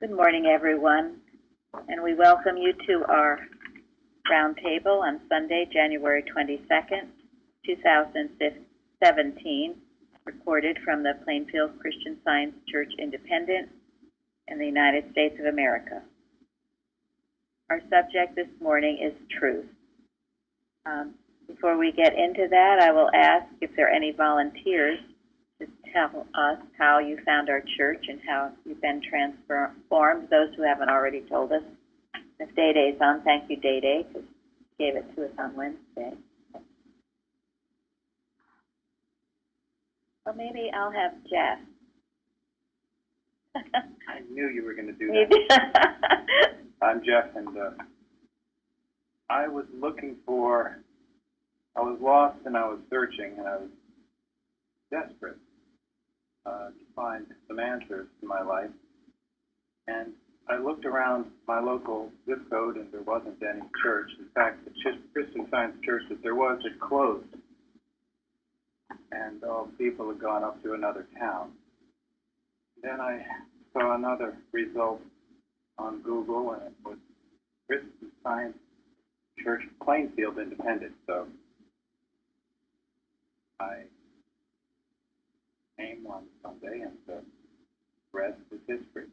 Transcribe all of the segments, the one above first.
Good morning, everyone, and we welcome you to our Roundtable on Sunday, January 22nd, 2017, recorded from the Plainfield Christian Science Church Independent in the United States of America. Our subject this morning is truth. Before we get into that, I will ask if there are any volunteers to tell us how you found our church and how you've been transformed, those who haven't already told us. If Day Day's on, thank you, Day Day, because she gave it to us on Wednesday. Well, maybe I'll have Jeff. I knew you were going to do that. I'm Jeff, and I was lost and I was searching, and I was desperate to find some answers to my life. And I looked around my local zip code, and there wasn't any church. In fact, the Christian Science church that there was had closed, and all the people had gone up to another town. Then I saw another result on Google, and it was Christian Science Church Plainfield Independent. So I came one Sunday, and the rest is history.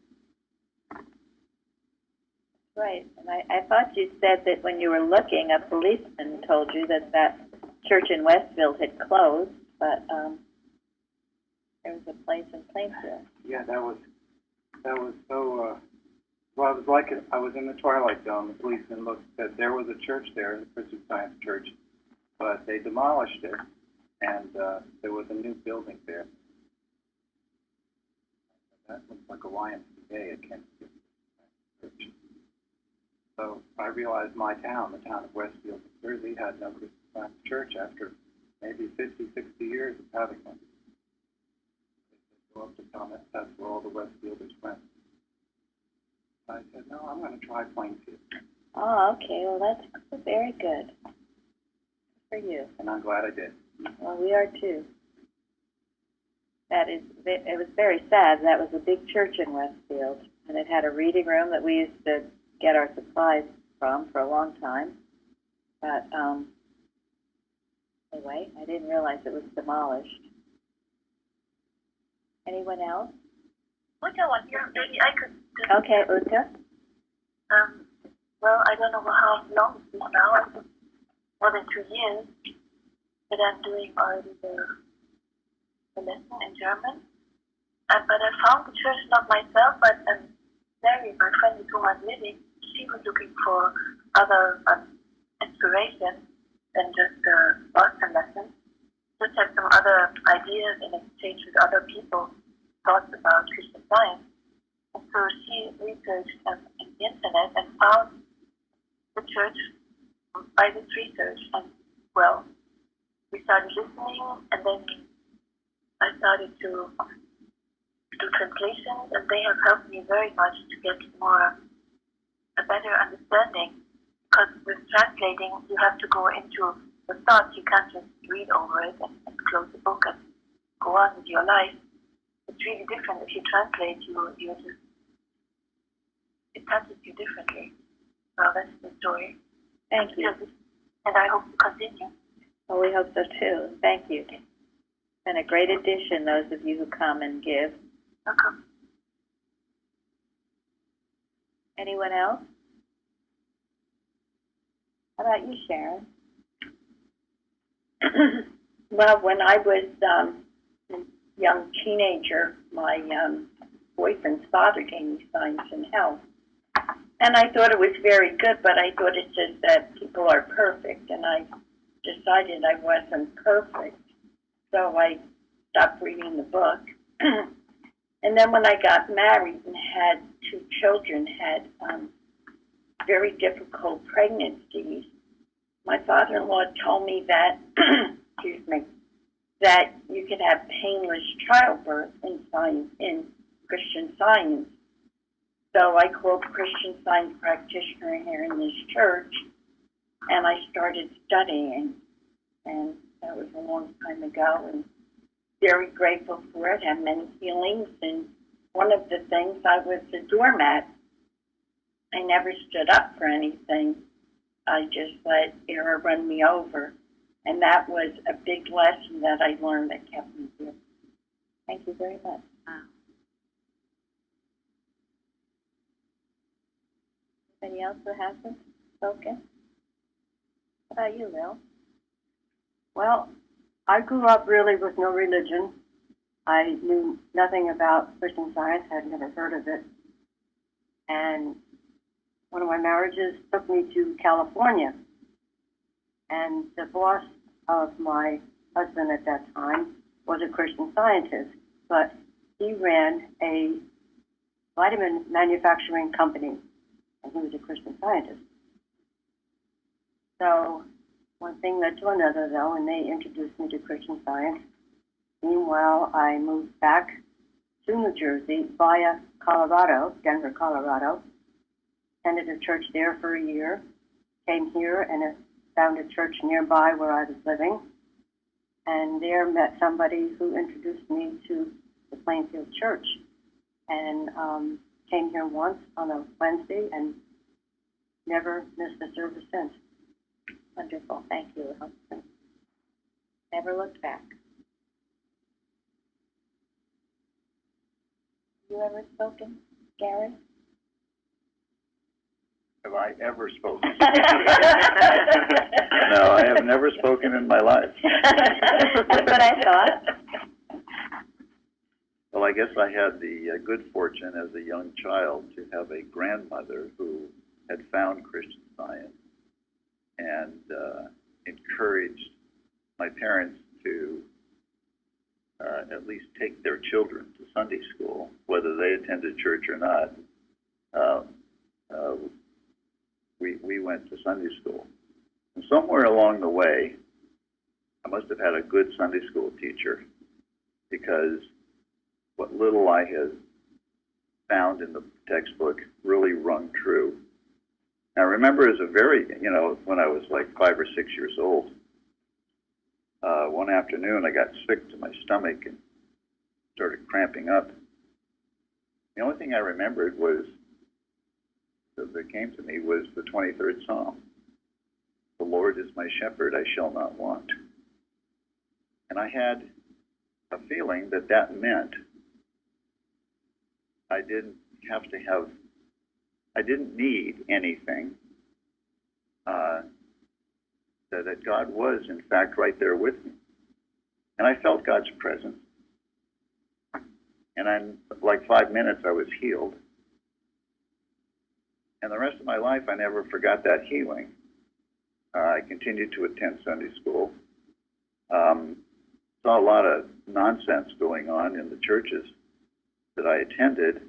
Right, and I thought you said that when you were looking, a policeman told you that that church in Westfield had closed, but there was a place in Plainfield. Yeah, that was so. Well, it was like I was in the twilight zone. The policeman said there was a church there, the Christian Science Church, but they demolished it, and there was a new building there. That looks like a YMCA at Kansas City Church. So I realized my town, the town of Westfield, New Jersey, had no Christian Science Church after maybe 50, 60 years of having one. They go up to Thomas, that's where all the Westfielders went. I said, no, I'm going to try Plainfield. Oh, okay. Well, that's very good. Good for you. And I'm glad I did. Well, we are too. It was very sad. That was a big church in Westfield, and it had a reading room that we used to get our supplies from for a long time. But anyway, I didn't realize it was demolished. Anyone else? Uta was here. Maybe I could. Okay, Uta. Well, I don't know how long it is now. I think more than 2 years that I'm doing already the lesson in German. But I found the church not myself, but Mary, my friend with whom I'm living, she was looking for other inspiration than just the Boston lesson. Just had some other ideas in exchange with other people, thoughts about Christian Science. And so she researched on the internet and found the church by this research. And well, we started listening, and then I started to do translations, and they have helped me very much to get a better understanding. Because with translating, you have to go into the thoughts. You can't just read over it and close the book and go on with your life. It's really different. If you translate, it touches you differently. Well, that's the story. Thank you. And I hope to continue. Well, we hope so too. Thank you. It's been a great addition, those of you who come and give. Welcome. Anyone else? How about you, Sharon? Well, when I was a young teenager, my boyfriend's father gave me Science and Health. And I thought it was very good, but I thought it says that people are perfect, and I decided I wasn't perfect. So I stopped reading the book. And then when I got married and had 2 children, had very difficult pregnancies, my father-in-law told me that, excuse me, that you could have painless childbirth in Christian Science. So I called a Christian Science practitioner here in this church, and I started studying, and that was a long time ago, and very grateful for it. Had many healings, and one of the things, I was a doormat. I never stood up for anything. I just let error run me over. And that was a big lesson that I learned that kept me here. Thank you very much. Wow. Anybody else who hasn't spoken? How about you, Lil? Well, I grew up really with no religion. I knew nothing about Christian Science, had never heard of it. And one of my marriages took me to California. And the boss of my husband at that time was a Christian Scientist, but he ran a vitamin manufacturing company, and he was a Christian Scientist. So one thing led to another, though, and they introduced me to Christian Science. Meanwhile, I moved back to New Jersey via Colorado, Denver, Colorado, attended a church there for a year, came here and found a church nearby where I was living, and there met somebody who introduced me to the Plainfield Church, and came here once on a Wednesday and never missed a service since. Wonderful. Thank you, Lil. Never looked back. You ever spoken, Gary? Have I ever spoken? No, I have never spoken in my life. That's what I thought. Well, I guess I had the good fortune as a young child to have a grandmother who had found Christian Science and encouraged my parents to at least take their children to Sunday school, whether they attended church or not. We went to Sunday school. And somewhere along the way, I must have had a good Sunday school teacher, because what little I had found in the textbook really rung true. I remember as a very, when I was like 5 or 6 years old, one afternoon I got sick to my stomach and started cramping up. The only thing I remembered was that came to me was the 23rd Psalm. The Lord is my shepherd, I shall not want. And I had a feeling that that meant I didn't need anything, that God was, in fact, right there with me. And I felt God's presence. And in like 5 minutes, I was healed. And the rest of my life, I never forgot that healing. I continued to attend Sunday school. Saw a lot of nonsense going on in the churches that I attended,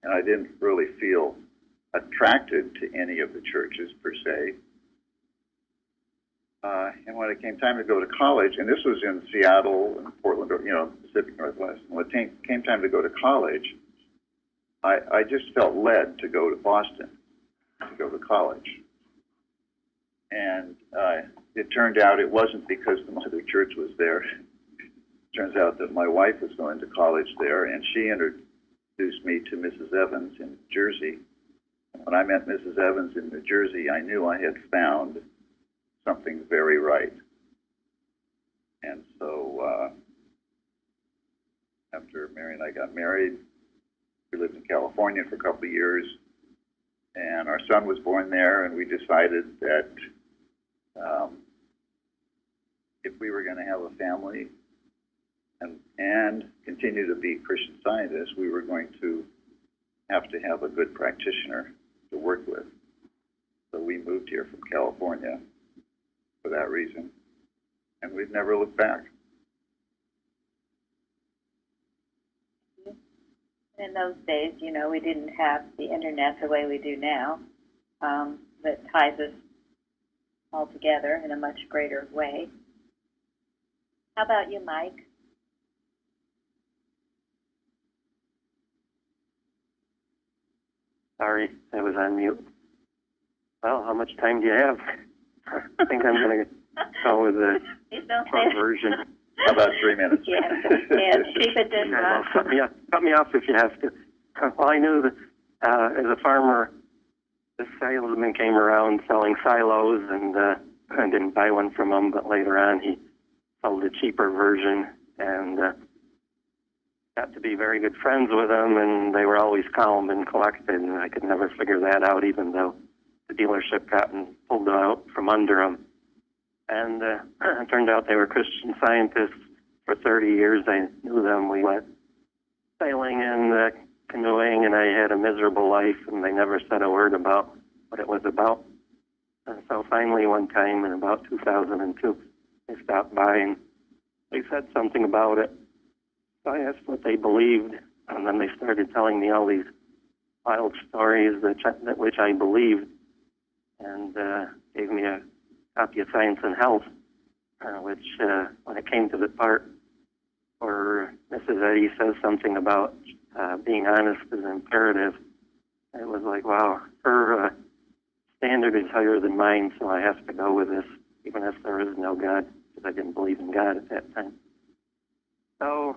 and I didn't really feel attracted to any of the churches per se. And when it came time to go to college, and this was in Seattle and Portland, Pacific Northwest, and when it came time to go to college, I just felt led to go to Boston to go to college. And it turned out it wasn't because the mother church was there. It turns out that my wife was going to college there, and she introduced me to Mrs. Evans in New Jersey. When I met Mrs. Evans in New Jersey, I knew I had found something very right. And so after Mary and I got married, we lived in California for a couple of years, and our son was born there, and we decided that if we were going to have a family and continue to be Christian Scientists, we were going to have a good practitioner to work with. So we moved here from California for that reason, and we've never looked back. In those days, we didn't have the internet the way we do now, that ties us all together in a much greater way. How about you, Mike? Sorry, I was on mute. Well, how much time do you have? I think I'm going to go with the short version. How about 3 minutes? Yeah, keep it this Cut me off if you have to. well, I knew that as a farmer, this salesman came around selling silos, and I didn't buy one from him, but later on he sold a cheaper version, and got to be very good friends with them, and they were always calm and collected, and I could never figure that out, even though the dealership got pulled out from under them. And it turned out they were Christian Scientists. For 30 years, I knew them. We went sailing and canoeing, and I had a miserable life, and they never said a word about what it was about. And so finally, one time in about 2002, they stopped by, and they said something about it. So I asked what they believed, and then they started telling me all these wild stories which I believed, and gave me a copy of Science and Health, which, when it came to the part where Mrs. Eddy says something about being honest is imperative, it was like, wow, her standard is higher than mine, so I have to go with this, even if there is no God, because I didn't believe in God at that time. So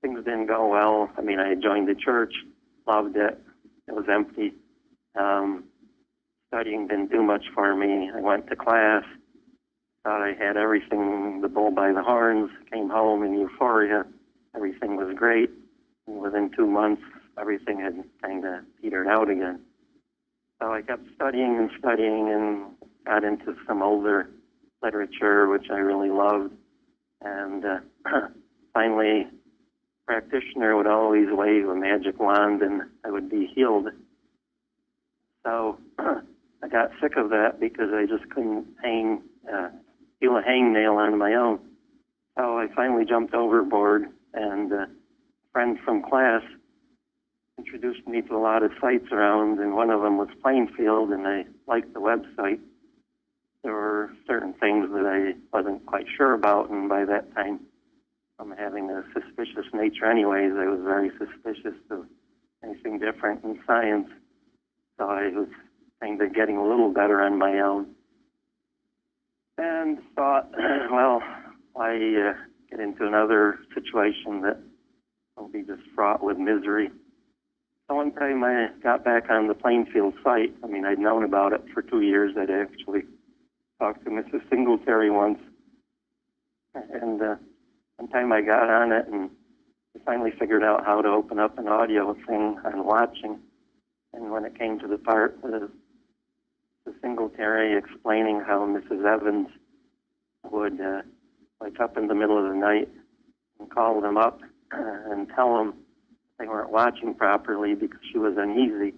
things didn't go well. I mean, I had joined the church, loved it. It was empty. Studying didn't do much for me. I went to class, thought I had everything, the bull by the horns, came home in euphoria. Everything was great. And within 2 months, everything had kind of petered out again. So I kept studying and got into some older literature, which I really loved. And finally, a practitioner would always wave a magic wand and I would be healed. So I got sick of that because I just couldn't feel a hangnail on my own. So I finally jumped overboard, and a friend from class introduced me to a lot of sites around, and one of them was Plainfield, and I liked the website. There were certain things that I wasn't quite sure about, and by that time, I'm having a suspicious nature anyways. I was very suspicious of anything different in science, so I was kind of getting a little better on my own. And thought, well, why get into another situation that will be just fraught with misery? So one time I got back on the Plainfield site. I mean, I'd known about it for 2 years. I'd actually talked to Mrs. Singletary once. And one time I got on it, and I finally figured out how to open up an audio thing on watching. And when it came to the part of the Singletary explaining how Mrs. Evans would wake up in the middle of the night and call them up and tell them they weren't watching properly because she was uneasy.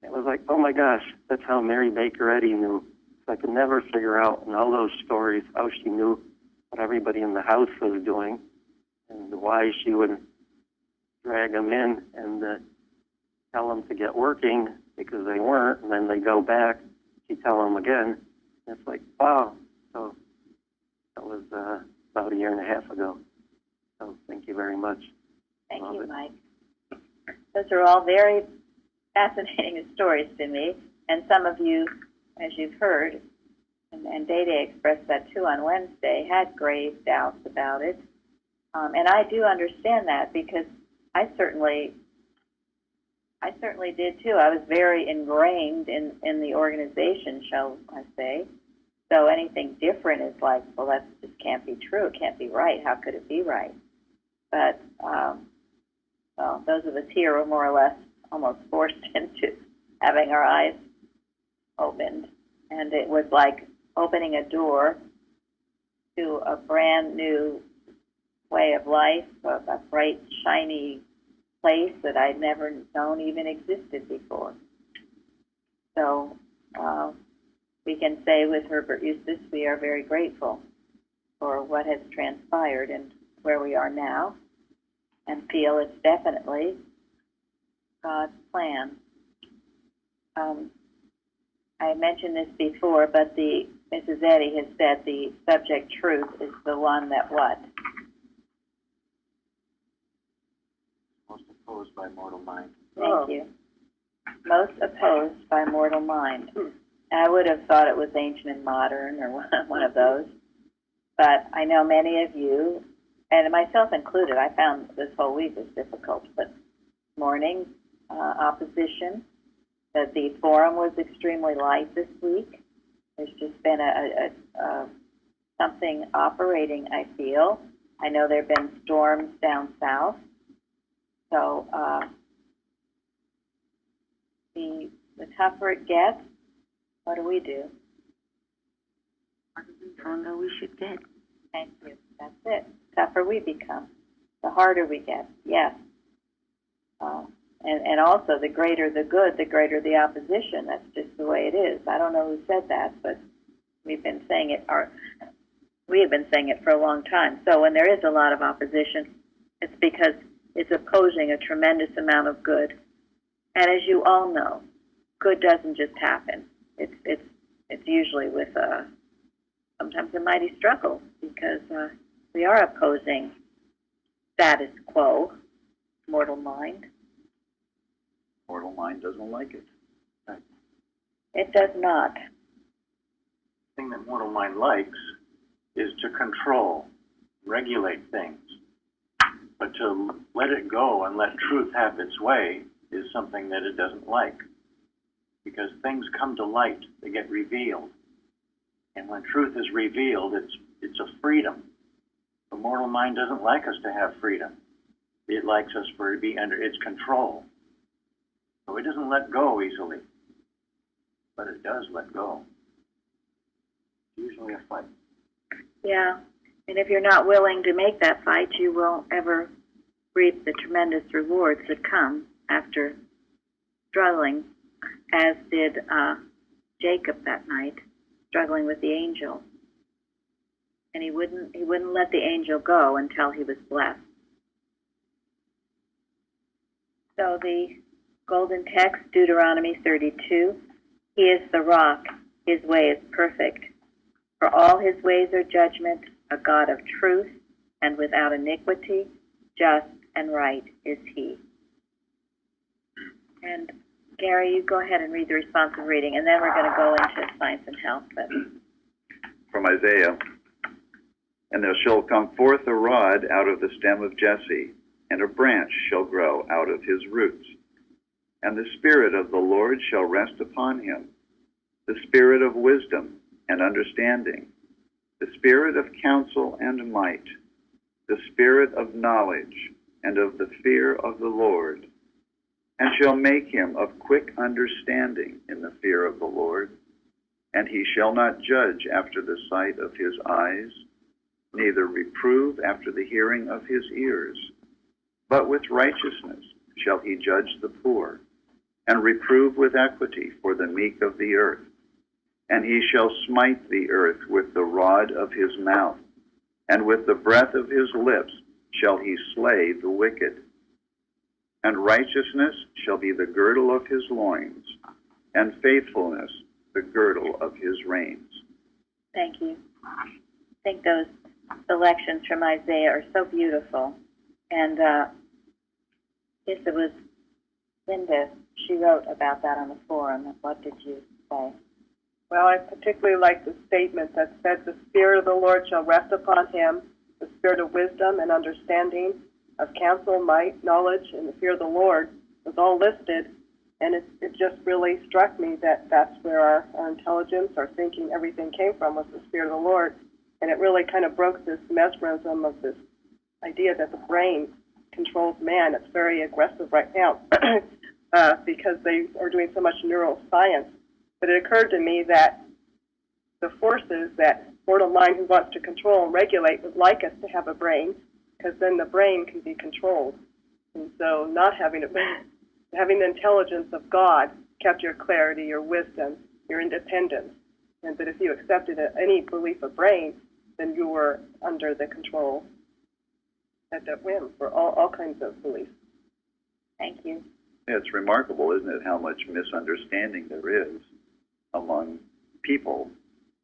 It was like, oh my gosh, that's how Mary Baker Eddy knew. So I could never figure out in all those stories how she knew what everybody in the house was doing and why she would drag them in and tell them to get working because they weren't, and then they go back, she'd tell them again. And it's like, wow. So that was about 1.5 years ago. So thank you very much. Thank you, Mike. Those are all very fascinating stories to me, and some of you, as you've heard, and Day Day expressed that too on Wednesday, had grave doubts about it. And I do understand that because I certainly did too. I was very ingrained in the organization, shall I say. So anything different is like, well, that just can't be true. It can't be right. How could it be right? But well, those of us here were more or less almost forced into having our eyes opened, and it was like opening a door to a brand new way of life, a bright, shiny place that I'd never known even existed before. So we can say with Herbert Eustace, we are very grateful for what has transpired and where we are now, and feel it's definitely God's plan. I mentioned this before, but Mrs. Eddy has said the subject truth is the one that what? Most opposed by mortal mind. Thank you. Most opposed by mortal mind. I would have thought it was ancient and modern or one of those, but I know many of you, and myself included, I found this whole week was difficult, but morning, opposition. That the forum was extremely light this week. There's just been something operating, I feel. I know there have been storms down south. So the tougher it gets, what do we do? The stronger we should get. Thank you. That's it. The tougher we become, the harder we get. Yes. And also, the greater the good, the greater the opposition. That's just the way it is. I don't know who said that, but we've been saying it. We have been saying it for a long time. So when there is a lot of opposition, it's because it's opposing a tremendous amount of good. And as you all know, good doesn't just happen. It's usually with sometimes a mighty struggle, because we are opposing status quo, mortal mind. Mortal mind doesn't like it. It does not. The thing that mortal mind likes is to control, regulate things. But to let it go and let truth have its way is something that it doesn't like. Because things come to light, they get revealed. And when truth is revealed, it's a freedom. The mortal mind doesn't like us to have freedom. It likes us to be under its control. So it doesn't let go easily, but it does let go. It's usually a fight. Yeah, and if you're not willing to make that fight, you won't ever reap the tremendous rewards that come after struggling, as did Jacob that night, struggling with the angel. And he wouldn't let the angel go until he was blessed. So the golden text, Deuteronomy 32, he is the rock, his way is perfect. For all his ways are judgment, a God of truth, and without iniquity, just and right is he. And Gary, you go ahead and read the responsive reading, and then we're going to go into science and health. But from Isaiah, and there shall come forth a rod out of the stem of Jesse, and a branch shall grow out of his roots. And the Spirit of the Lord shall rest upon him, the Spirit of wisdom and understanding, the Spirit of counsel and might, the Spirit of knowledge and of the fear of the Lord, and shall make him of quick understanding in the fear of the Lord. And he shall not judge after the sight of his eyes, neither reprove after the hearing of his ears, but with righteousness shall he judge the poor, and reprove with equity for the meek of the earth. And he shall smite the earth with the rod of his mouth, and with the breath of his lips shall he slay the wicked. And righteousness shall be the girdle of his loins, and faithfulness the girdle of his reins. thank you. I think those selections from Isaiah are so beautiful. And yes, it was Linda. She wrote about that on the forum. What did you say? Well, I particularly like the statement that said, the Spirit of the Lord shall rest upon him, the Spirit of wisdom and understanding, of counsel, might, knowledge, and the fear of the Lord was all listed. And it just really struck me that that's where our intelligence, our thinking, everything came from, was the Spirit of the Lord. And it really kind of broke this mesmerism of this idea that the brain controls man. It's very aggressive right now because they are doing so much neuroscience. But it occurred to me that the forces that mortal mind who wants to control and regulate would like us to have a brain, because then the brain can be controlled. And so not having a brain, having the intelligence of God kept your clarity, your wisdom, your independence. And that if you accepted any belief of brain, then you were under the control at that whim for all kinds of beliefs. Thank you. Yeah, it's remarkable, isn't it, how much misunderstanding there is among people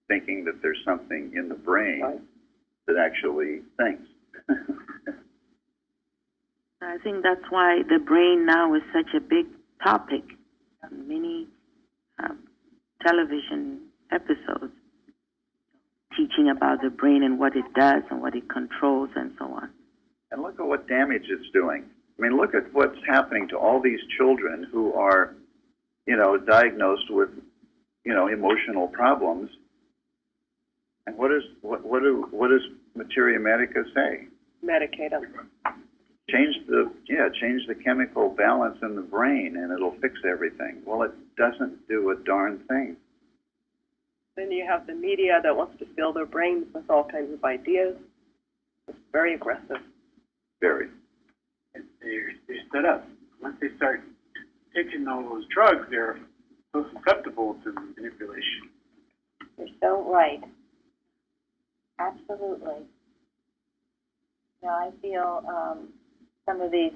thinking that there's something in the brain Right. that actually thinks. I think that's why the brain now is such a big topic. Many television episodes teaching about the brain and what it does and what it controls and so on. And look at what damage it's doing. I mean, look at what's happening to all these children who are, diagnosed with, emotional problems. And what does Materia Medica say? Medicate them. Change the chemical balance in the brain, and it'll fix everything. Well, it doesn't do a darn thing. Then you have the media that wants to fill their brains with all kinds of ideas. It's very aggressive. Very. They're set up. Once they start taking all those drugs, they're so susceptible to manipulation. You're so right. Absolutely. I feel some of these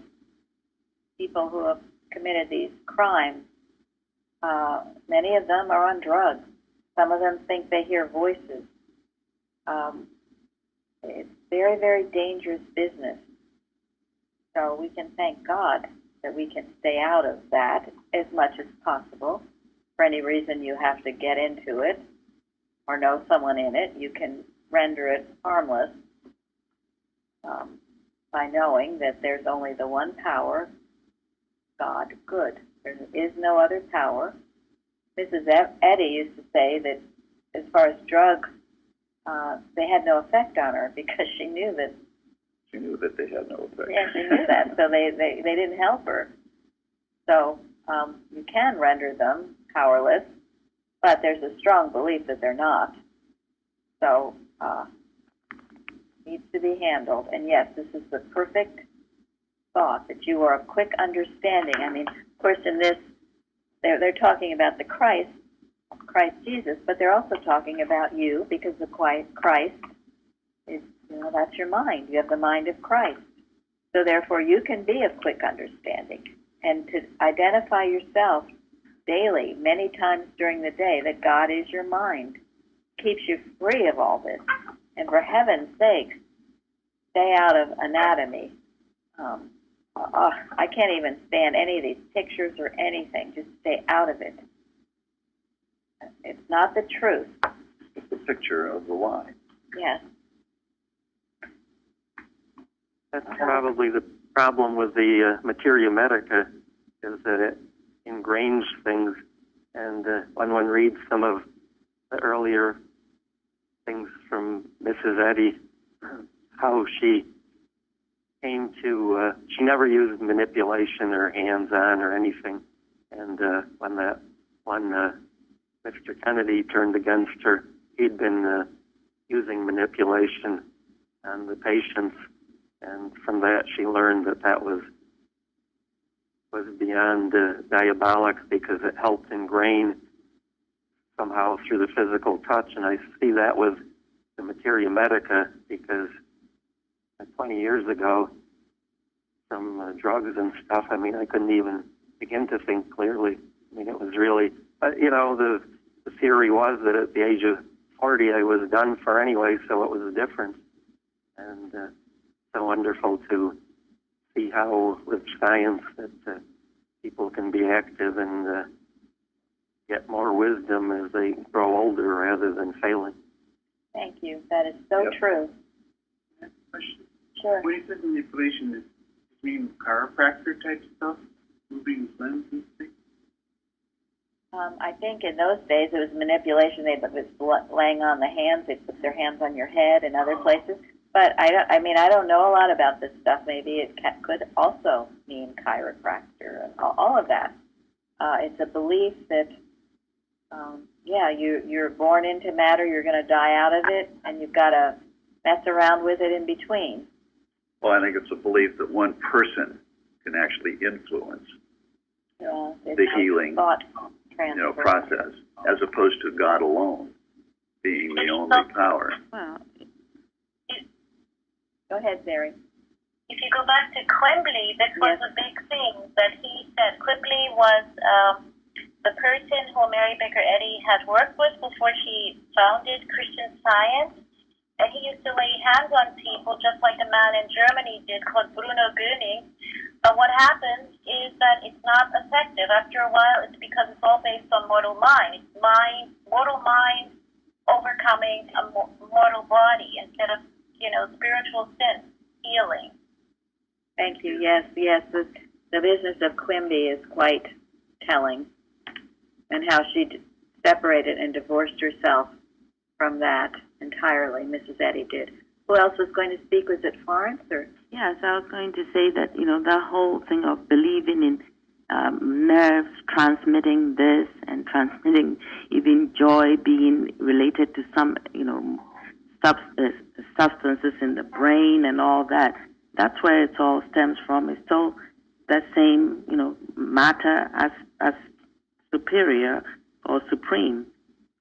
people who have committed these crimes, many of them are on drugs. Some of them think they hear voices. It's very, very dangerous business. So we can thank God that we can stay out of that as much as possible. For any reason you have to get into it or know someone in it, you can render it harmless by knowing that there's only the one power, God, good. There is no other power. Mrs. Eddy used to say that as far as drugs, they had no effect on her because she knew that. She knew that they had no effect. Yeah, she knew that, so they didn't help her. So you can render them powerless, but there's a strong belief that they're not. So needs to be handled. And yes, this is the perfect thought that you are of quick understanding. I mean, of course, in this, they're talking about the Christ Jesus, but they're also talking about you because the Christ is, that's your mind. You have the mind of Christ. So therefore, you can be of quick understanding and to identify yourself daily, many times during the day, that God is your mind, keeps you free of all this. And for heaven's sake, stay out of anatomy. I can't even stand any of these pictures or anything. Just stay out of it. It's not the truth. It's a picture of the lie. Yes. That's probably the problem with the Materia Medica, is that it ingrains things. And when one reads some of the earlier things from Mrs. Eddy, how she came to, she never used manipulation or hands-on or anything. And when Mr. Kennedy turned against her, he'd been using manipulation on the patients. And from that, she learned that was beyond diabolic, because it helped ingrain somehow through the physical touch. And I see that with the Materia Medica, because 20 years ago, some drugs and stuff, I mean, I couldn't even begin to think clearly. I mean, it was really, the theory was that at the age of 40, I was done for anyway, so it was a difference. And so wonderful to see how, with science, that people can be active and get more wisdom as they grow older rather than failing. Thank you. That is so true. Question. Sure. When you said manipulation, is you mean chiropractor type stuff? Moving limbs and things? I think in those days it was manipulation. They was laying on the hands. They put their hands on your head and other places. But I don't know a lot about this stuff. Maybe it could also mean chiropractor and all of that. It's a belief that, you're born into matter. You're going to die out of it, and you've got to mess around with it in between. Well, I think it's a belief that one person can actually influence the healing thought process, as opposed to God alone being the only power. Wow. Go ahead, Zeri. If you go back to Quimbley, this was a big thing that he said. Quimbley was the person who Mary Baker Eddy had worked with before she founded Christian Science. And he used to lay hands on people just like a man in Germany did called Bruno Göning. But what happens is that it's not effective. After a while, it's because it's all based on mortal mind. It's mortal mind overcoming a mortal body instead of, spiritual sense, healing. Thank you. Yes, yes. The business of Quimby is quite telling, and how she separated and divorced herself from that entirely. Mrs. Eddy did. Who else was going to speak? Was it Florence or? Yes, I was going to say that, the whole thing of believing in nerves transmitting this and transmitting even joy being related to some, substances in the brain and all that. That's where it all stems from. It's all the same, matter as superior or supreme,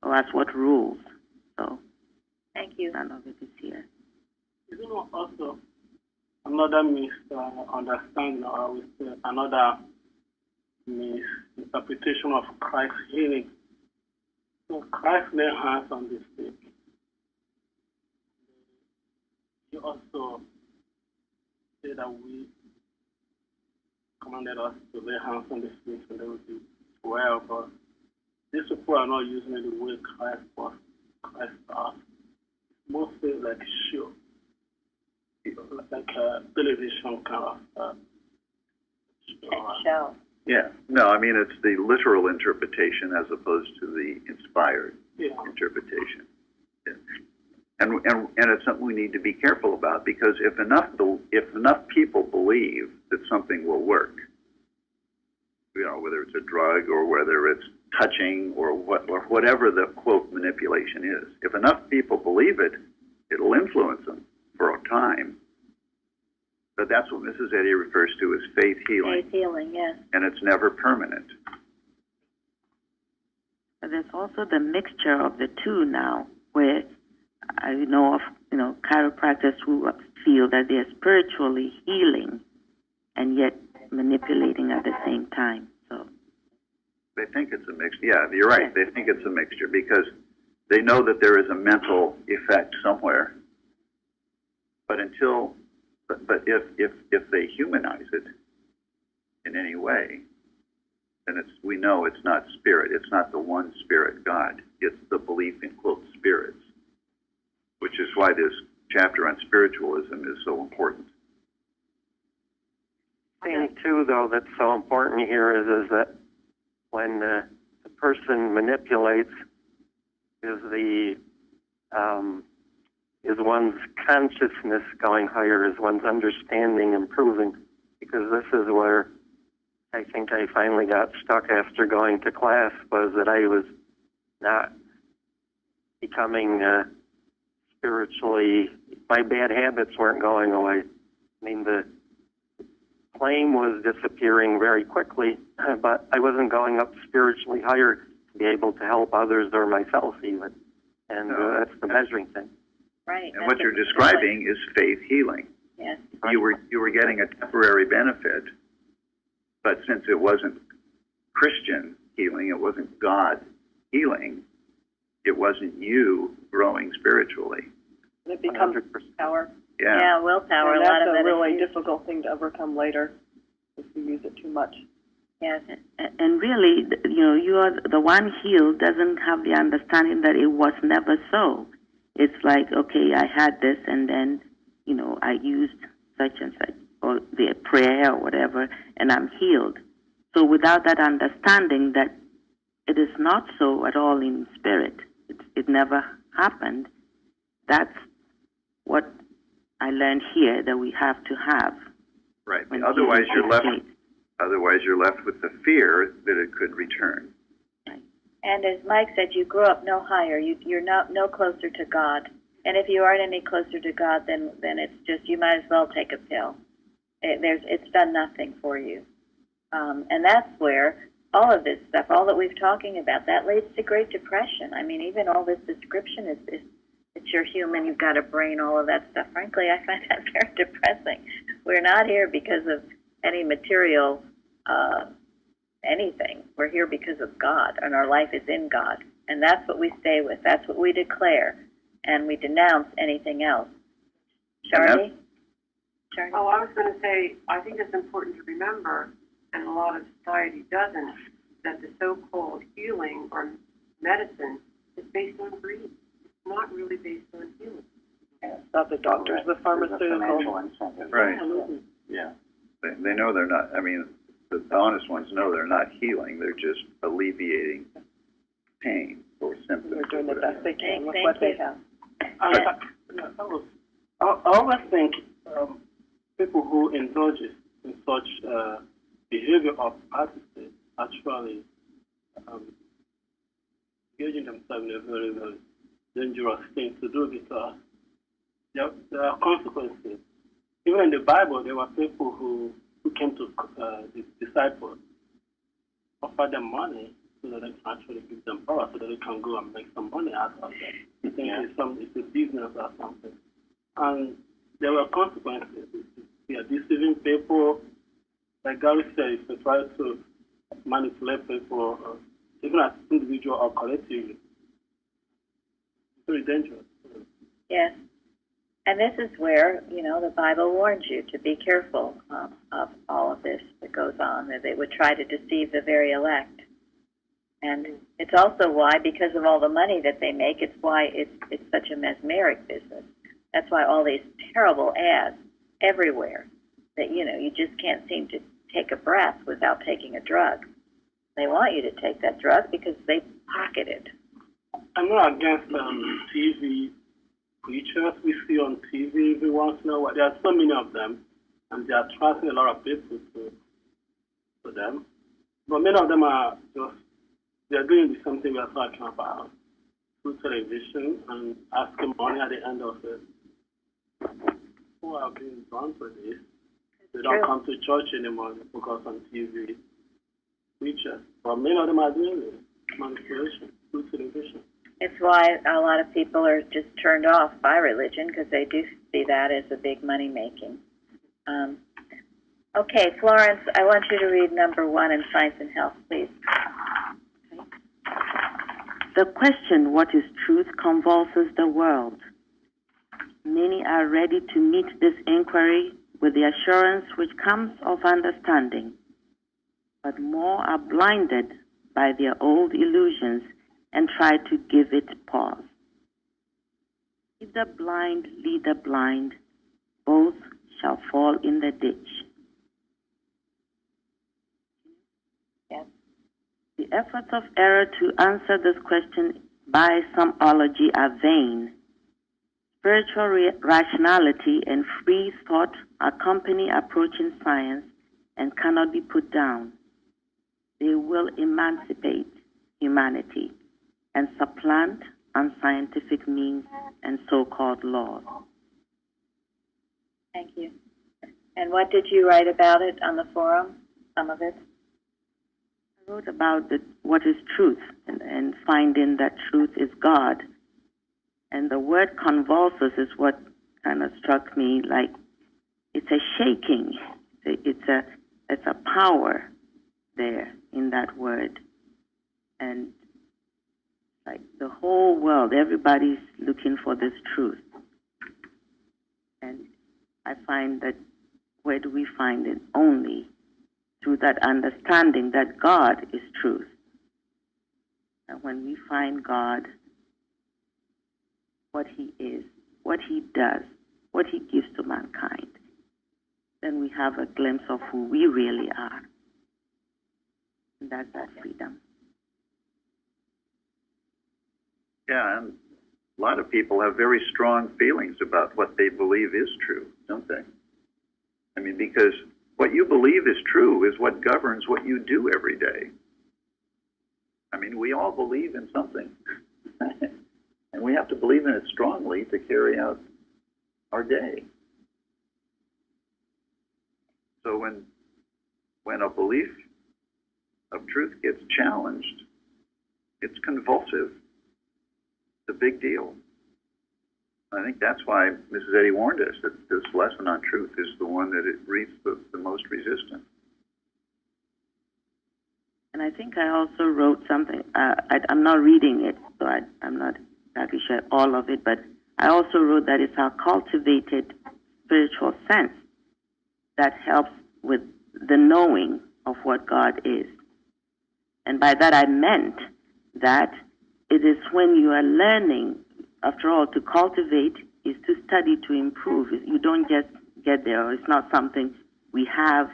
or as what rules. So, thank you. None of it is here. Also another misunderstanding, or I would say another misinterpretation of Christ's healing. So Christ laid hands on the sick. He also said that we commanded us to lay hands on the sick and they will be well, but these people are not using it the way Christ was. Christ asked. Mostly like show, like a television kind of show. Yeah. No, I mean, it's the literal interpretation as opposed to the inspired interpretation. Yeah. And it's something we need to be careful about, because if enough people believe that something will work, whether it's a drug or whether it's touching or whatever the quote manipulation is, if enough people believe it, it'll influence them for a time. But that's what Mrs. Eddy refers to as faith healing. Faith healing, yes. And it's never permanent. But there's also the mixture of the two now, where I know of, chiropractors who feel that they're spiritually healing and yet manipulating at the same time. So they think it's a mixture. Yeah, you're right. They think it's a mixture because they know that there is a mental effect somewhere. But if they humanize it in any way, then we know it's not spirit. It's not the one spirit God. It's the belief in quote spirits, which is why this chapter on spiritualism is so important. I think too, though, that's so important here is that when the person manipulates, is one's consciousness going higher, is one's understanding improving, because this is where I think I finally got stuck after going to class, was that I was not becoming spiritually, my bad habits weren't going away. I mean, the flame was disappearing very quickly, but I wasn't going up spiritually higher to be able to help others or myself even. And that's the measuring thing. Right. And what you're describing is faith healing. Yes. You were getting a temporary benefit, but since it wasn't Christian healing, it wasn't God healing, it wasn't you growing spiritually. It becomes power. Yeah, willpower. And a lot of that's a it really is difficult thing to overcome later if you use it too much. Yes. And really, you are the one healed doesn't have the understanding that it was never so. It's like, okay, I had this, and then, I used such and such, or the prayer or whatever, and I'm healed. So without that understanding that it is not so at all in spirit, it never happened, that's what I learned here that we have to have. Right. Otherwise, you're left with the fear that it could return. And as Mike said, you grew up no higher. You're no closer to God. And if you aren't any closer to God, then it's just, you might as well take a pill. It's done nothing for you. And that's where all of this stuff, all that we've talking about, that leads to Great Depression. I mean, even all this description is that you're human, you've got a brain, all of that stuff. Frankly, I find that very depressing. We're not here because of any material anything. We're here because of God, and our life is in God. And that's what we stay with. That's what we declare. And we denounce anything else. Charlie? Oh, I was going to say, I think it's important to remember, and a lot of society doesn't, that the so-called healing or medicine is based on greed. It's not really based on healing. Not the doctors, the pharmaceuticals. Right. Yeah. They know they're not, I mean, the honest ones know they're not healing, they're just alleviating pain or symptoms. They're doing the best they can with Thank what they you. have. I always think people who indulge in such behavior of artistry actually engaging themselves in a very, very dangerous thing to do because there are consequences. Even in the Bible, there were people who came to the disciples, offer them money so that they can actually give them power, so that they can go and make some money out of it. I think it's a business or something. And there were consequences. They are deceiving people. Like Gary said, if they try to manipulate people, even as individual or collectively, it's very dangerous. Yes. And this is where, the Bible warns you to be careful of all of this that goes on, that they would try to deceive the very elect. And it's also why, because of all the money that they make, it's why it's such a mesmeric business. That's why all these terrible ads everywhere that, you just can't seem to take a breath without taking a drug. They want you to take that drug because they pocket it. I'm not against TV preachers we see on TV every once in a while. There are so many of them, and they are attracting a lot of people to them. But many of them are they're doing the same thing we're talking about through television and asking money at the end of it. Who are being drawn to this? They don't come to church anymore. They focus on TV preachers. But many of them are doing this manipulation through television. It's why a lot of people are just turned off by religion because they do see that as a big money making. Okay, Florence, I want you to read number 1 in Science and Health, please. The question, what is truth, convulses the world. Many are ready to meet this inquiry with the assurance which comes of understanding, but more are blinded by their old illusions and try to give it pause. If the blind lead the blind, both shall fall in the ditch. Yes. The efforts of error to answer this question by some ology are vain. Spiritual rationality and free thought accompany approaching science and cannot be put down. They will emancipate humanity and supplant unscientific means and so-called laws. Thank you. And what did you write about it on the forum, some of it? I wrote about what is truth and finding that truth is God. And the word convulses is what kind of struck me, like it's a shaking. It's a power there in that word. And like the whole world, everybody's looking for this truth. And I find that where do we find it? Only through that understanding that God is truth. And when we find God, what He is, what He does, what He gives to mankind, then we have a glimpse of who we really are. And that's that freedom. Yeah, and a lot of people have very strong feelings about what they believe is true, don't they? I mean, because what you believe is true is what governs what you do every day. I mean, we all believe in something. And we have to believe in it strongly to carry out our day. So when a belief of truth gets challenged, it's convulsive. It's a big deal. I think that's why Mrs. Eddy warned us that this lesson on truth is the one that it reaps the most resistance. And I think I also wrote something. I'm not reading it, so I'm not exactly sure all of it, but I also wrote that it's our cultivated spiritual sense that helps with the knowing of what God is. And by that I meant that it is when you are learning, after all, to cultivate is to study to improve. You don't just get there. It's not something we have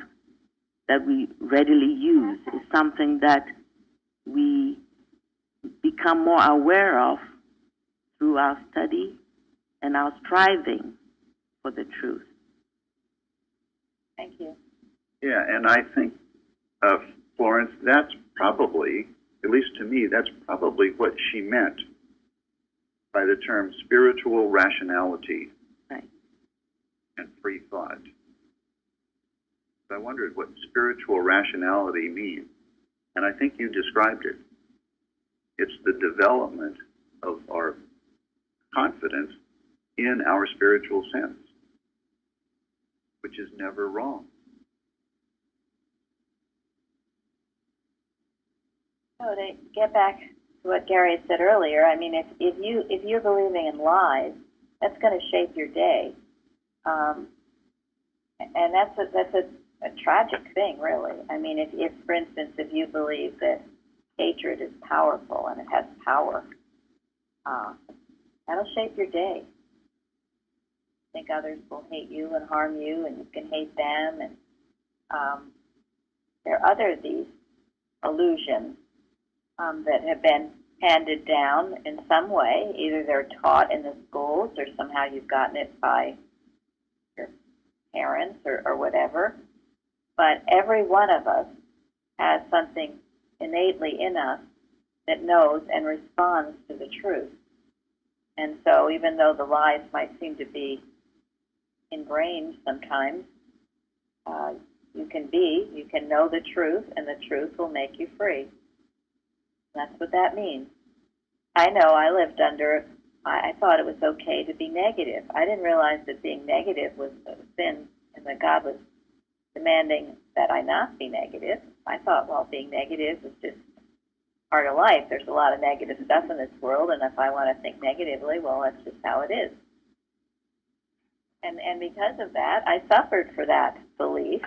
that we readily use is something that we become more aware of through our study and our striving for the truth. Thank you. Yeah, and I think, Florence, that's probably, at least to me, that's probably what she meant by the term spiritual rationality Right. and free thought. I wondered what spiritual rationality means, and I think you described it. It's the development of our confidence in our spiritual sense, which is never wrong. So to get back to what Gary said earlier, I mean, if you're believing in lies, that's going to shape your day, and that's a tragic thing, really. I mean, if for instance, if you believe that hatred is powerful and it has power, that'll shape your day. Think others will hate you and harm you, and you can hate them, and there are other these illusions that have been handed down in some way. Either they're taught in the schools, or somehow you've gotten it by your parents or whatever. But every one of us has something innately in us that knows and responds to the truth. And so even though the lies might seem to be ingrained sometimes, you can know the truth, and the truth will make you free. That's what that means. I know I lived under, I thought it was okay to be negative. I didn't realize that being negative was a sin, and that God was demanding that I not be negative. I thought, well, being negative is just part of life. There's a lot of negative stuff in this world, and if I want to think negatively, well, that's just how it is. And because of that, I suffered for that belief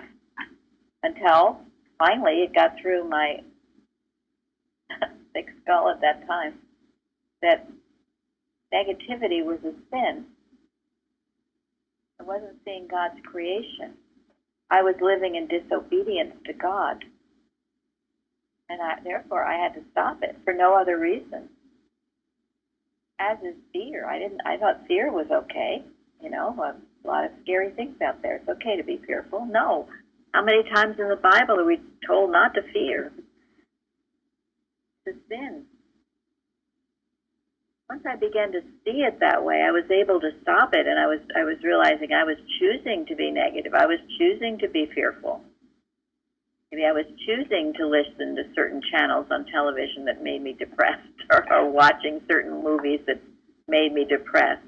until finally it got through my thick skull at that time that negativity was a sin. I wasn't seeing God's creation. I was living in disobedience to God. And therefore I had to stop it for no other reason. As is fear. I thought fear was okay. You know, a lot of scary things out there. It's okay to be fearful. No. How many times in the Bible are we told not to fear? It's a sin. Once I began to see it that way, I was able to stop it, and I was realizing I was choosing to be negative. I was choosing to be fearful. Maybe I was choosing to listen to certain channels on television that made me depressed, or watching certain movies that made me depressed,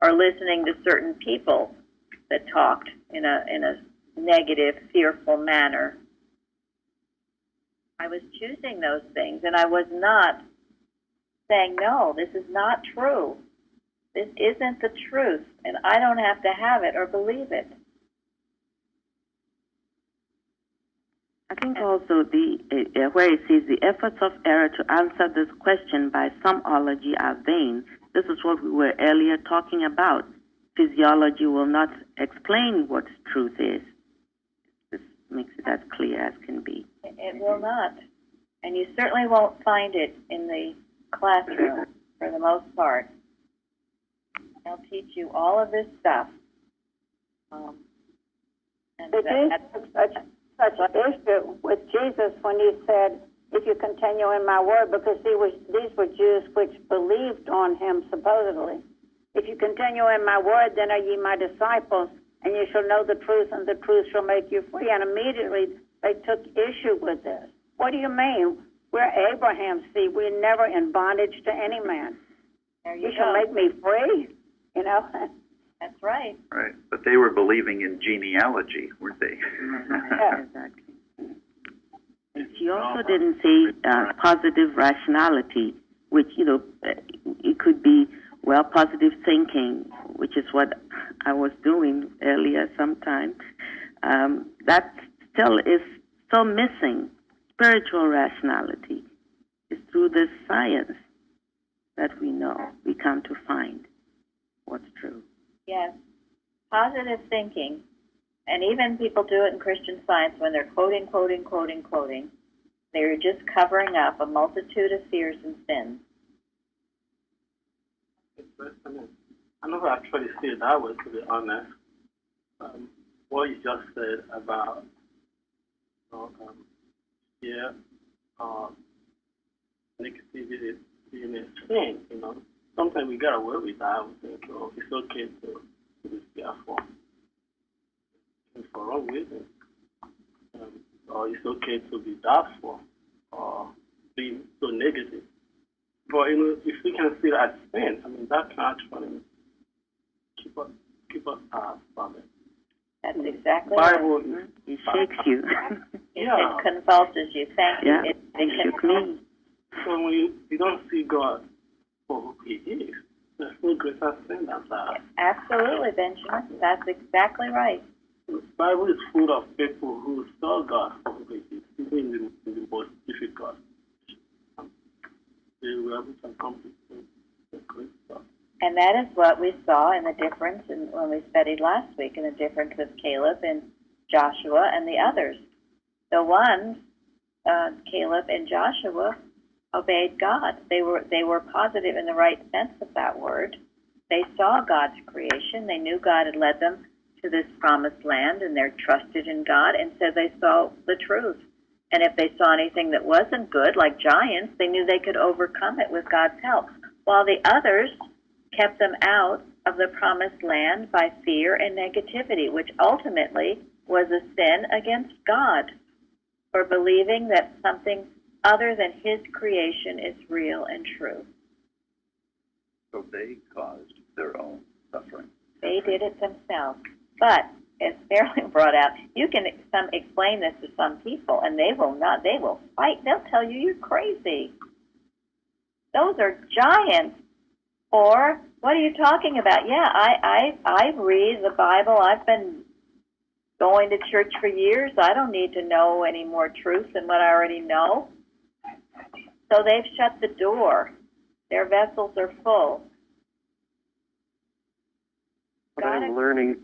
or listening to certain people that talked in a negative, fearful manner. I was choosing those things, and I was not saying, no, this is not true. This isn't the truth, and I don't have to have it or believe it. I think also where it says the efforts of error to answer this question by some ology are vain. This is what we were earlier talking about. Physiology will not explain what truth is. This makes it as clear as can be. It will not. And you certainly won't find it in the classroom for the most part. They'll teach you all of this stuff. But there's such an issue with Jesus when he said, if you continue in my word, because these were Jews which believed on him supposedly. If you continue in my word, then are ye my disciples, and you shall know the truth, and the truth shall make you free. And immediately they took issue with this. What do you mean? We're Abraham's seed. We're never in bondage to any man. You shall make me free, you know. That's right. Right, but they were believing in genealogy, weren't they? Yeah. Exactly. And she also didn't say positive rationality, which, it could be, positive thinking, which is what I was doing earlier sometime. That still is still missing. Spiritual rationality is through this science that we know, we come to find what's true. Yes. Positive thinking And even people do it in Christian Science when they're quoting. They're just covering up a multitude of fears and sins. I never actually see it that way, to be honest. What you just said about negativity being a sin, sometimes we get away with that. We think, oh, it's okay to be fearful. And for wrong reasons. Or it's okay to be doubtful or be so negative. But if we can see that as sin, that can actually keep us from it. That's exactly Bible right. It shakes you. It convulses you. Thank you. Yeah, it shook me. So when you don't see God for who He is, there's no greater sin than that. Absolutely, Benjamin. That's exactly right. The Bible is full of people who saw God for who He is, even in the most difficult. They were able to accomplish the great stuff. And that is what we saw in the difference when we studied last week, in the difference of Caleb and Joshua and the others. The ones, Caleb and Joshua, obeyed God. They were positive in the right sense of that word. They saw God's creation. They knew God had led them to this promised land, and they trusted in God, and so they saw the truth. And if they saw anything that wasn't good, like giants, they knew they could overcome it with God's help, while the others kept them out of the promised land by fear and negativity, which ultimately was a sin against God for believing that something other than His creation is real and true. So they caused their own suffering. They did it themselves. But, as Marilyn brought out, you can explain this to some people, and they will fight. They'll tell you you're crazy. Those are giants. Or, what are you talking about? Yeah, I read the Bible. I've been going to church for years. I don't need to know any more truth than what I already know. So they've shut the door. Their vessels are full. But I'm learning.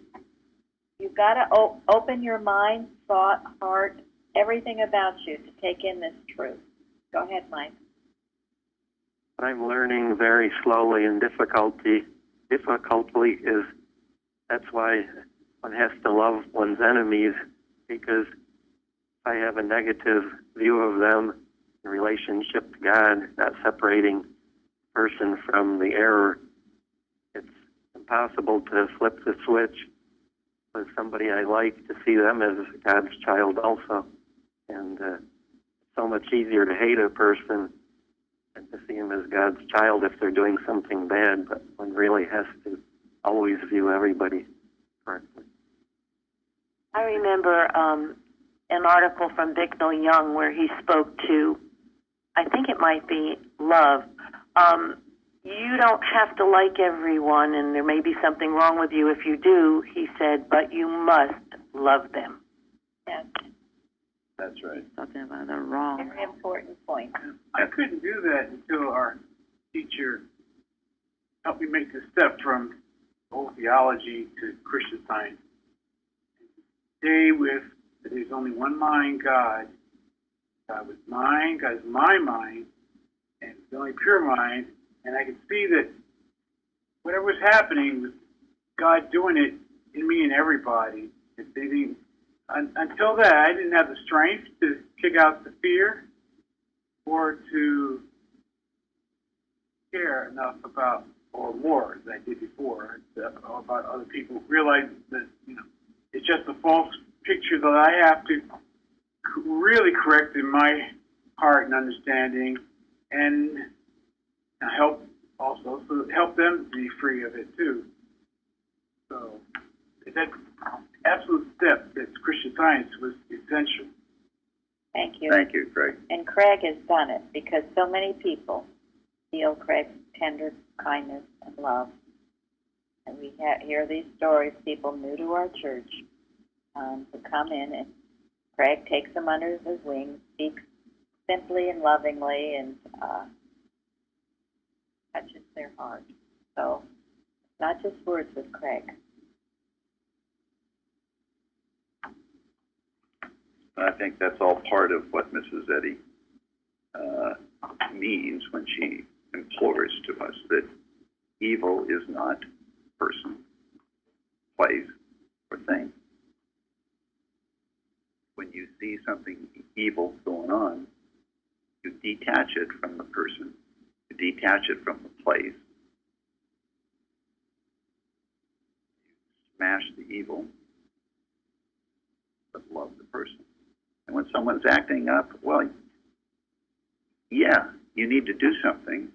You've got to open your mind, thought, heart, everything about you to take in this truth. Go ahead, Mike. I'm learning very slowly and difficultly is that's why one has to love one's enemies, because if I have a negative view of them in relationship to God, not separating the person from the error, it's impossible to flip the switch with somebody I like to see them as God's child also. And it's so much easier to hate a person and to see him as God's child if they're doing something bad, but one really has to always view everybody correctly. I remember an article from Bicknell Young where he spoke to, I think it might be love. You don't have to like everyone, and there may be something wrong with you if you do, he said, but you must love them. Yes. That's right. Talking about the wrong. Very important point. I couldn't do that until our teacher helped me make the step from old theology to Christian Science. Stay with that there's only one mind God. God was mine, God is my mind, and it's the only pure mind. And I could see that whatever was happening was God doing it in me and everybody. Until that, I didn't have the strength to kick out the fear or to care enough about, or more than I did before, about other people. Realize that it's just a false picture that I have to really correct in my heart and understanding, and help also, so help them be free of it too. So that absolute step that Christian Science was essential. Thank you. Thank you, Craig. And Craig has done it because so many people feel Craig's tender kindness and love. And we hear these stories, people new to our church who come in, and Craig takes them under his wing, speaks simply and lovingly, and touches their heart. So, not just words with Craig. I think that's all part of what Mrs. Eddy means when she implores to us that evil is not person, place, or thing. When you see something evil going on, you detach it from the person, you detach it from the place, you smash the evil, but love the person. And when someone's acting up, well, yeah, you need to do something,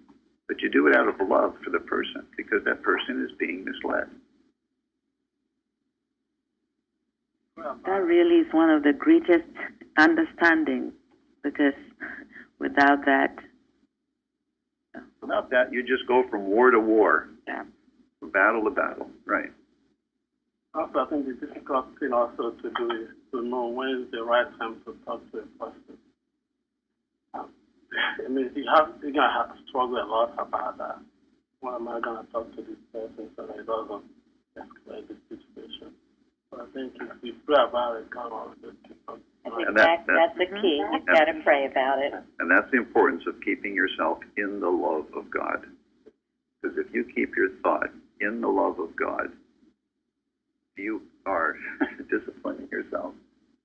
but you do it out of love for the person because that person is being misled. That really is one of the greatest understandings, because without that, you just go from war to war, yeah, from battle to battle, right? Also, I think the difficult thing also to do is to know when is the right time to talk to a person. I mean, you're gonna have to struggle a lot about that. When am I gonna talk to this person so that it doesn't escalate the situation? So I think if you pray about it, God will just keep on. That's the key. You've got to pray about it. And that's the importance of keeping yourself in the love of God. Because if you keep your thought in the love of God, you are disciplining yourself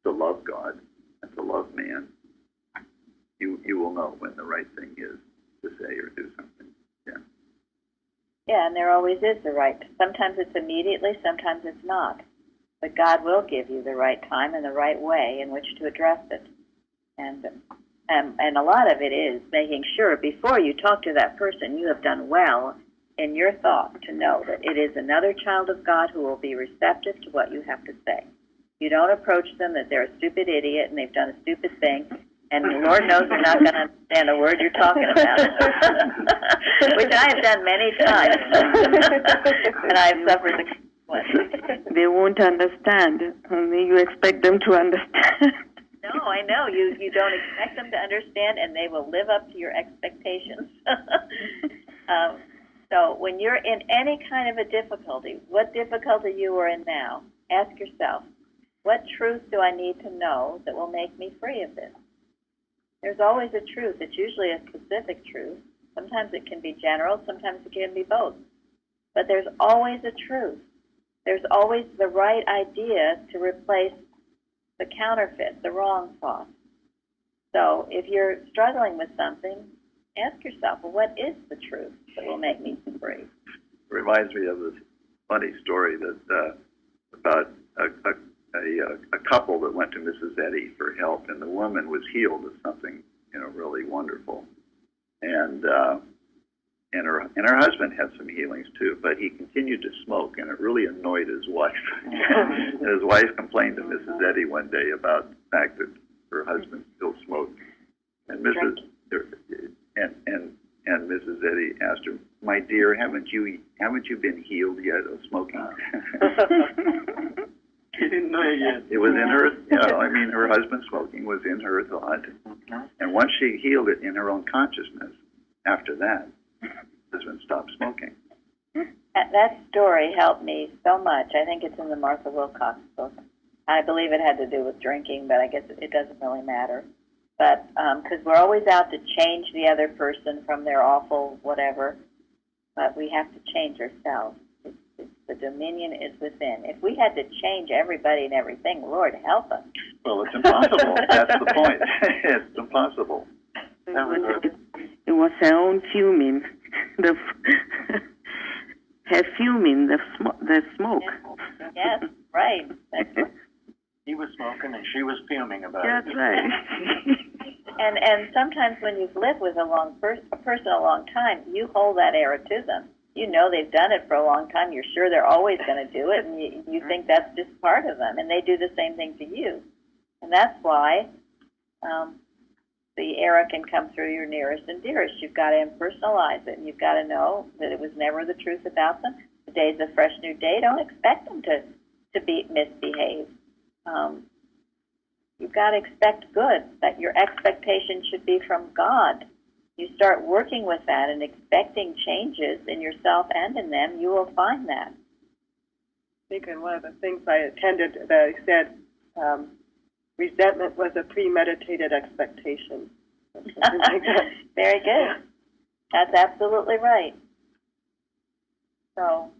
to love God and to love man. You will know when the right thing is to say or do something. Yeah. Yeah, and there always is the right. Sometimes it's immediately, sometimes it's not. But God will give you the right time and the right way in which to address it. And a lot of it is making sure before you talk to that person, you have done well in your thought to know that it is another child of God who will be receptive to what you have to say. You don't approach them that they're a stupid idiot and they've done a stupid thing, and the Lord knows they're not going to understand a word you're talking about, which I have done many times, and I have suffered the consequences. they won't understand. Only you expect them to understand. No, I know. You don't expect them to understand, and they will live up to your expectations. So when you're in any kind of a difficulty, what difficulty you are in now, ask yourself, what truth do I need to know that will make me free of this? There's always a truth. It's usually a specific truth. Sometimes it can be general. Sometimes it can be both. But there's always a truth. There's always the right idea to replace the counterfeit, the wrong thought. So if you're struggling with something, ask yourself, well, what is the truth that will make me free? It reminds me of this funny story that about a couple that went to Mrs. Eddy for help, and the woman was healed of something, really wonderful, and her husband had some healings too, but he continued to smoke, and it really annoyed his wife. And his wife complained to Mrs. Eddy one day about the fact that her husband still smoked, and Mrs. Eddy asked her, "My dear, haven't you been healed yet of smoking?" He didn't know it yet. It was in her, her husband smoking was in her thought. And once she healed it in her own consciousness, after that, husband stopped smoking. That story helped me so much. I think it's in the Martha Wilcox book. I believe it had to do with drinking, but I guess it doesn't really matter. But because we're always out to change the other person from their awful whatever, but we have to change ourselves. The dominion is within. If we had to change everybody and everything, Lord, help us. Well, it's impossible. That's the point. It's impossible. It was her own fuming, her fuming, the smoke. Yes, right. He was smoking and she was fuming about That's it. That's right. And sometimes when you've lived with a person a long time, you hold that error to them. You know they've done it for a long time. You're sure they're always going to do it, and you think that's just part of them, and they do the same thing to you. And that's why the error can come through your nearest and dearest. You've got to impersonalize it, and you've got to know that it was never the truth about them. The day's a fresh new day. Don't expect them to misbehave. You've got to expect good, that your expectation should be from God. You start working with that and expecting changes in yourself and in them, you will find that. I think in one of the things I attended, they said, resentment was a premeditated expectation. Something like that. Very good. That's absolutely right. So,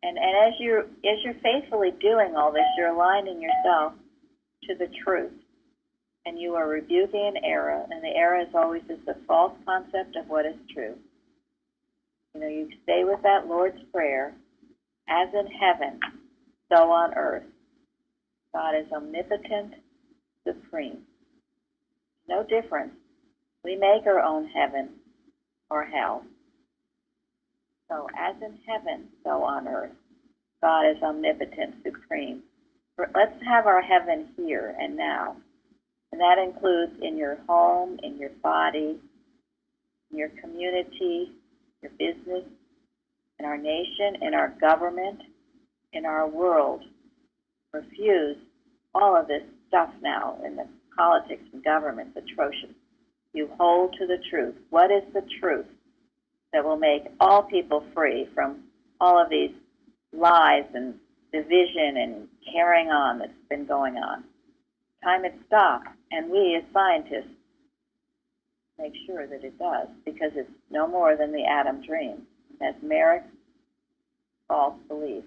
and as you're faithfully doing all this, you're aligning yourself to the truth, and you are rebuking an error, and the error is always just a false concept of what is true. You know, you stay with that Lord's Prayer, as in heaven, so on earth. God is omnipotent, supreme. No difference. We make our own heaven or hell. So as in heaven, so on earth. God is omnipotent, supreme. Let's have our heaven here and now. And that includes in your home, in your body, in your community, your business, in our nation, in our government, in our world. Refuse all of this stuff now in the politics and government. It's atrocious. You hold to the truth. What is the truth that will make all people free from all of these lies and division and carrying on that's been going on? Time it stops, and we as scientists make sure that it does, because it's no more than the Adam dream. That's Merrick's false belief.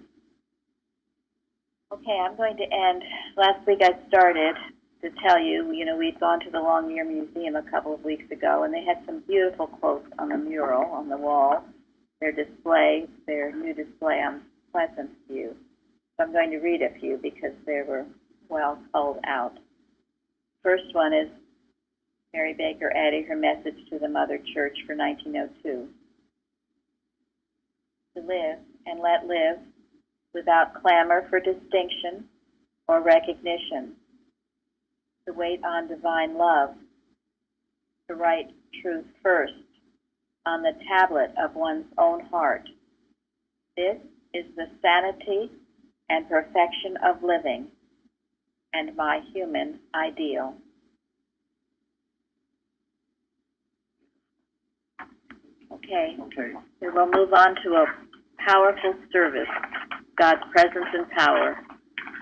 Okay, I'm going to end. Last week I started to tell you, we'd gone to the Longyear Museum a couple of weeks ago, and they had some beautiful quotes on the mural on the wall, their new display on Pleasant View. So I'm going to read a few because they were well culled out. First one is Mary Baker Eddy, her message to the Mother Church for 1902. To live and let live without clamor for distinction or recognition. To wait on divine love. To write truth first on the tablet of one's own heart. This is the sanity and perfection of living, and my human ideal. Okay. We will move on to a powerful service, God's presence and power.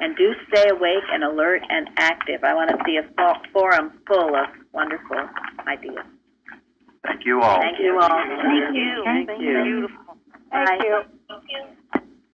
And do stay awake and alert and active. I want to see a forum full of wonderful ideas. Thank you all. Thank you all. Thank you. Thank you. Beautiful. Thank you.